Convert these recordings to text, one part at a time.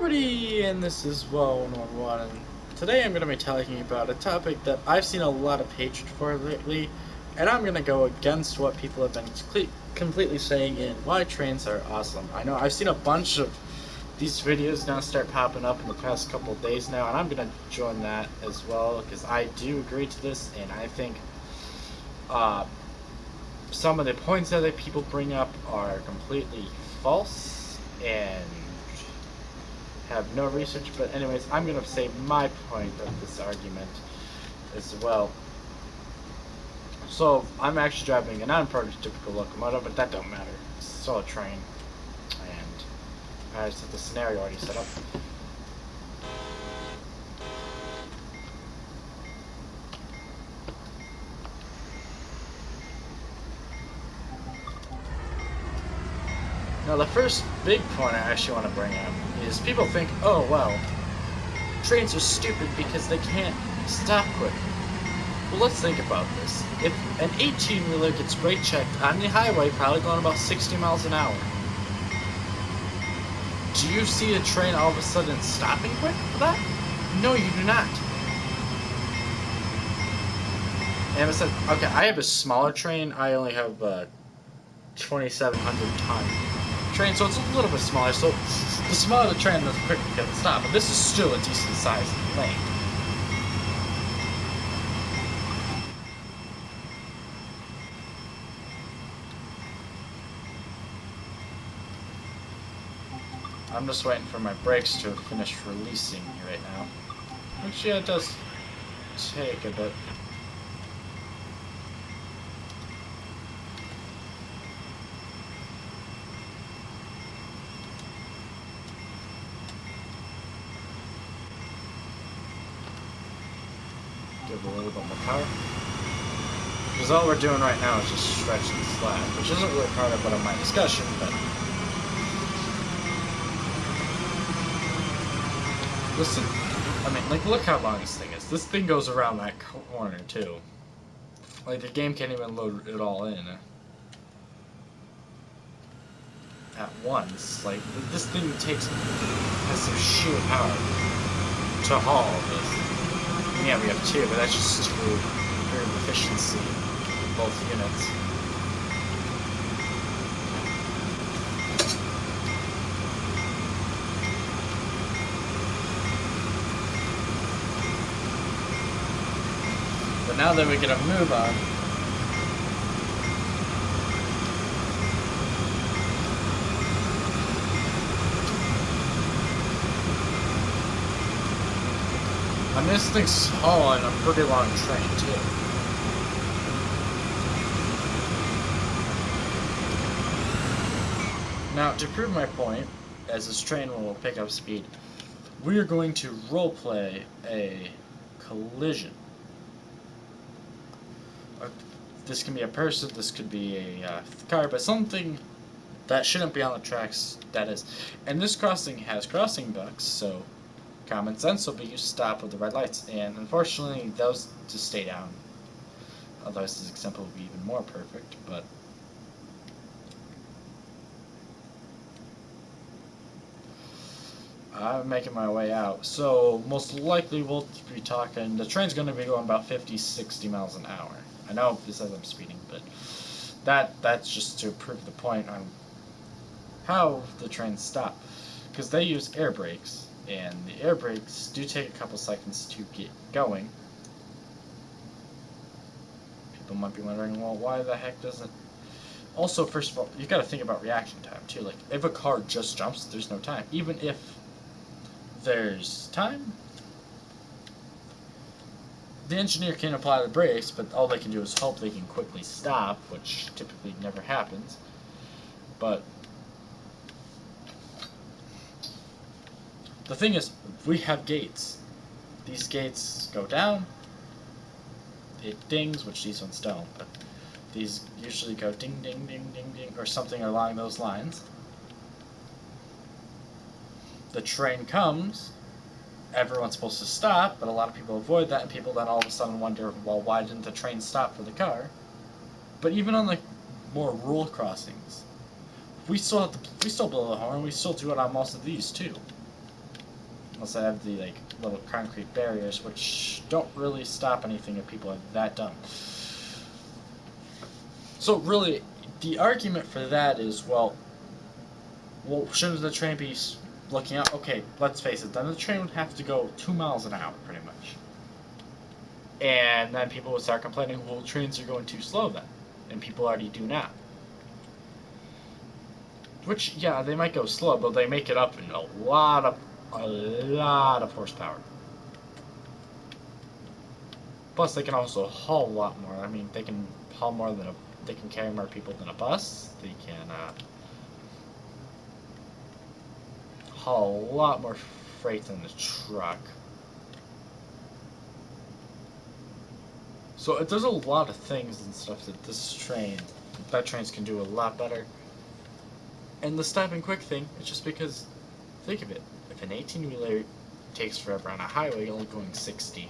everybody, and this is Well111, and today I'm going to be talking about a topic that I've seen a lot of hatred for lately, and I'm going to go against what people have been completely saying in why trains are awesome. I know I've seen a bunch of these videos now start popping up in the past couple of days now, and I'm going to join that as well, because I do agree to this, and I think some of the points that people bring up are completely false, and have no research, but anyways, I'm going to say my point of this argument as well. So, I'm actually driving a non-prototypical locomotive, but that don't matter. It's still a train, and I just have the scenario already set up. Now, the first big point I actually want to bring up is people think, oh, well, trains are stupid because they can't stop quick. Well, let's think about this. If an 18-wheeler gets brake checked on the highway, probably going about 60 miles an hour, do you see a train all of a sudden stopping quick for that? No, you do not. And I said, okay, I have a smaller train. I only have a 2,700 ton train, so it's a little bit smaller. So the smaller the train, the quicker it can stop. But this is still a decent sized lane. I'm just waiting for my brakes to finish releasing right now. Which, yeah, it does take a bit. Give a little bit more power. Because all we're doing right now is just stretching the slab, which isn't really part of my discussion, but listen, I mean, like, look how long this thing is. This thing goes around that corner, too. Like, the game can't even load it all in at once. Like, this thing has some sheer power to haul this. Yeah, we have two, but that's just to improve efficiency of both units. But now that we get a move on, I mean, this thing's hauling a pretty long train, too. Now, to prove my point, as this train will pick up speed, we are going to roleplay a collision. This can be a person, this could be a car, but something that shouldn't be on the tracks, that is. And this crossing has crossing ducts, so common sense will be you stop with the red lights, and unfortunately those just stay down. Otherwise this example would be even more perfect, but I'm making my way out. So most likely we'll be talking, the train's going to be going about 50-60 miles an hour. I know it says I'm speeding, but that's just to prove the point on how the trains stop. Because they use air brakes, and the air brakes do take a couple seconds to get going. People might be wondering, well, why the heck doesn't... Also, first of all, you got to think about reaction time, too. Like, if a car just jumps, there's no time. Even if there's time, the engineer can apply the brakes, but all they can do is hope they can quickly stop, which typically never happens. But the thing is, we have gates. These gates go down, it dings, which these ones don't, but these usually go ding, ding, ding, ding, ding, or something along those lines. The train comes, everyone's supposed to stop, but a lot of people avoid that, and people then all of a sudden wonder, well, why didn't the train stop for the car? But even on, like, more rural crossings, we still blow the horn, we still do it on most of these, too. Unless I have the like little concrete barriers, which don't really stop anything if people are that dumb. So really, the argument for that is, well, shouldn't the train be looking out? Okay, let's face it, then the train would have to go 2 miles an hour, pretty much. And then people would start complaining, well, trains are going too slow then. And people already do now. Which, yeah, they might go slow, but they make it up in a lot of horsepower. Plus, they can also haul a lot more. I mean, they can haul more than they can carry more people than a bus. They can haul a lot more freight than a truck. So there's a lot of things and stuff that trains can do a lot better. And the stop and quick thing, it's just because, think of it, if an 18-wheeler takes forever on a highway, only going 60,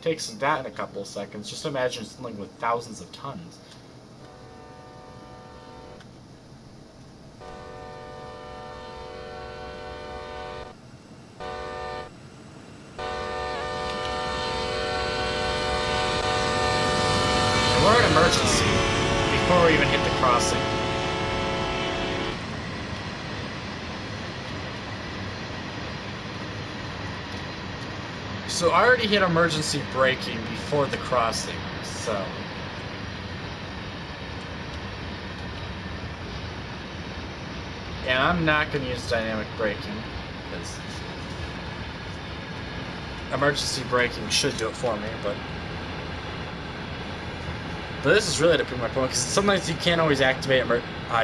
takes that in a couple of seconds, just imagine something with thousands of tons. And we're in emergency before we even hit the crossing. So I already hit emergency braking before the crossing, so... And I'm not going to use dynamic braking, because emergency braking should do it for me, but this is really to prove my point, because sometimes you can't always activate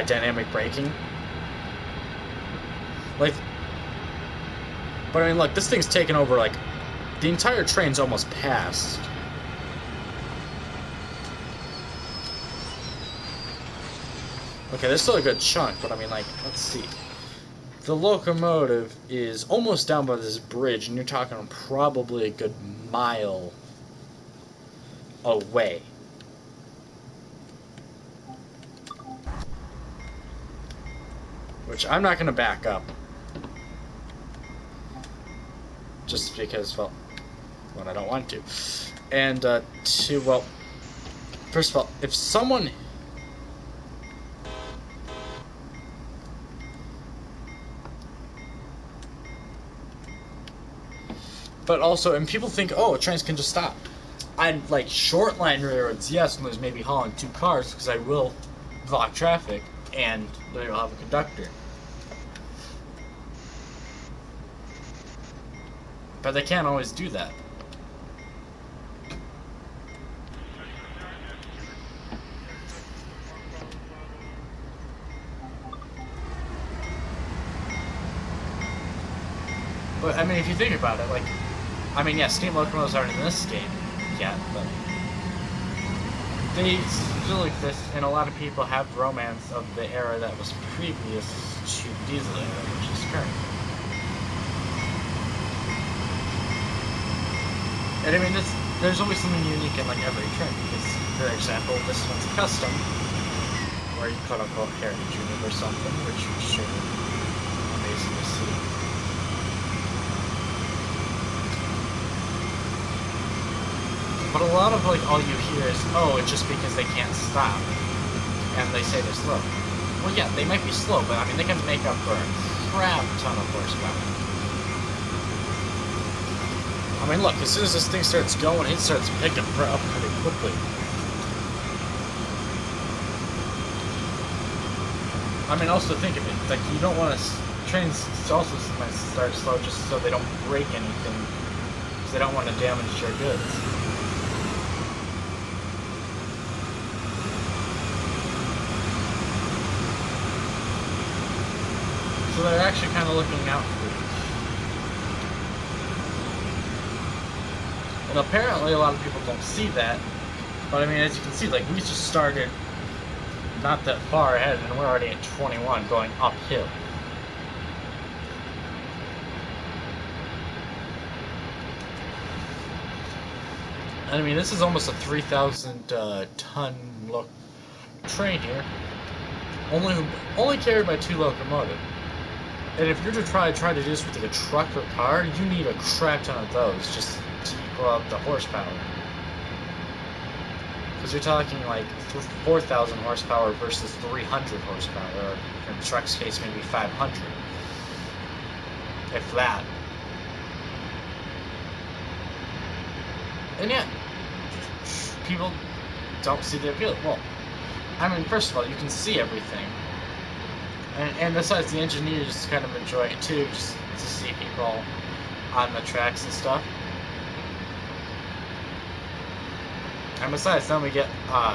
dynamic braking. Like, but I mean, look, this thing's taken over, like, the entire train's almost passed. Okay, there's still a good chunk, but I mean, like, let's see. The locomotive is almost down by this bridge, and you're talking probably a good mile away. Which I'm not going to back up. Just because, well, when I don't want to. And, well, first of all, if someone... But also, and people think, oh, trains can just stop. I'd like short line railroads, yes, when there's maybe hauling 2 cars, because I will block traffic, and they will have a conductor. But they can't always do that. But, I mean, if you think about it, like, I mean, yeah, steam locomotives aren't in this game yet, but they still exist, and a lot of people have romance of the era that was previous to diesel era, which is current. And I mean, there's always something unique in like every train, because, for example, this one's custom, or you quote-unquote heritage unit or something, which is sure amazing to see. But a lot of, like, all you hear is, oh, it's just because they can't stop, and they say they're slow. Well, yeah, they might be slow, but, I mean, they can make up for a crap ton of horsepower. I mean, look, as soon as this thing starts going, it starts picking up pretty quickly. I mean, also think of it, like, you don't want to... Trains also might start slow just so they don't break anything, because they don't want to damage your goods. So they're actually kind of looking out for you. And apparently a lot of people don't see that, but I mean, as you can see, like, we just started not that far ahead, and we're already at 21 going uphill. I mean, this is almost a 3,000 ton train here, only carried by 2 locomotives. And if you're to try to do this with like a truck or car, you need a crap ton of those just to equal out the horsepower. Because you're talking like 4,000 horsepower versus 300 horsepower, or in the truck's case, maybe 500. If that. And yet, people don't see the appeal. Well, I mean, first of all, you can see everything. And besides, the engineers kind of enjoy it too, just to see people on the tracks and stuff. And besides, then we get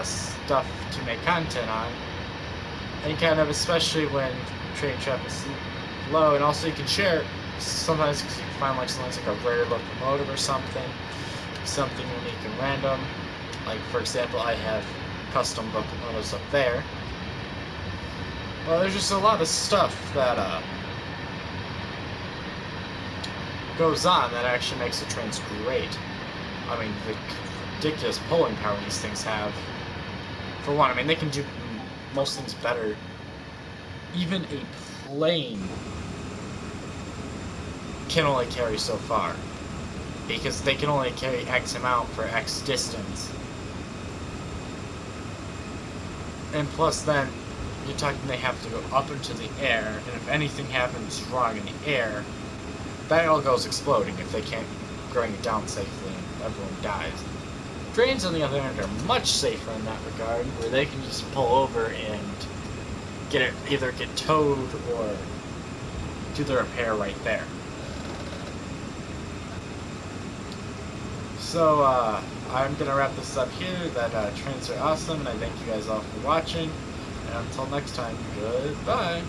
stuff to make content on. And kind of, especially when train traffic's low, and also you can share it sometimes because you can find like something like a rare locomotive or something unique and random. Like, for example, I have custom locomotives up there. Well, there's just a lot of stuff that goes on that actually makes the trains great. I mean, the ridiculous pulling power these things have. For one, I mean, they can do most things better. Even a plane can only carry so far, because they can only carry X amount for X distance. And plus then, you're talking they have to go up into the air, and if anything happens wrong in the air, that all goes exploding if they can't bring it down safely and everyone dies. Trains, on the other hand, are much safer in that regard, where they can just pull over and either get towed or do the repair right there. So, I'm going to wrap this up here, that trains are awesome, and I thank you guys all for watching, and until next time, goodbye!